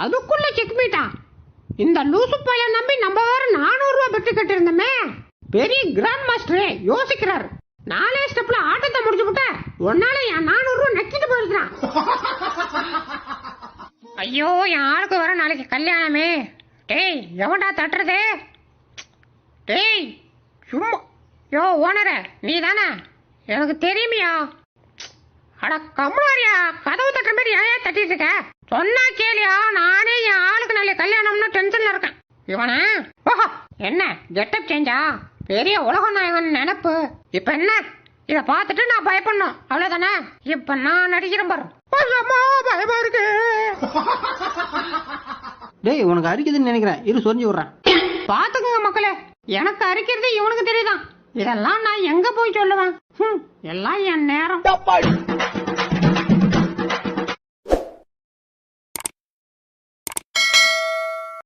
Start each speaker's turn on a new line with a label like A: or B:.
A: அதுக்குள்ள செக்மீட்டா? இந்த லூசு பைய நம்பி நம்ம வேற 400 ரூபாய் பெற்று கட்டிருந்தோமே. பெரிய கிராண்ட் மாஸ்டரே யோசிக்கிறாரு. 4 ஸ்டெப்ல ஆட்டத்தை முடிச்சு விட்ட ஒன்னால என் 400 ரூபாய் நக்கிட்டு போயிருக்கான். ஐயோ, என் ஆளுக்கு வர நாளைக்கு கல்யாணமே. டேய், எவன்டா தட்டுறது? டேய் சும்மா. யோ ஓனர, நீ தானே? எனக்கு தெரியுமியா. அட கம்முனாரியா, கதவு தட்டுற மாதிரி ஏன் தட்டிட்டு இருக்க? சொன்னா கேளியா, நானே என் ஆளுக்கு நல்ல கல்யாணம்னு டென்ஷன்ல இருக்கேன். இவனா? ஓஹோ, என்ன கெட்டப் சேஞ்சா? பெரிய உலக நாயகன் நினைப்பு. இப்ப என்ன, இத பாத்துட்டு நான் பயப்படணும் அவ்வளவுதானே? இப்ப நான் நடிக்கிறேன் பாரு. பயமா இருக்கு.
B: டேய், உனக்கு அரிக்குதுன்னு நினைக்கிறேன், இரு சொரிஞ்சு விடுறேன்.
A: பாத்துக்குங்க மக்களே, எனக்கு அரிக்கிறது இவனுக்கு தெரியுதான். இதெல்லாம் நான் எங்க போய் சொல்லுவேன்? எல்லாம் என் நேரம்.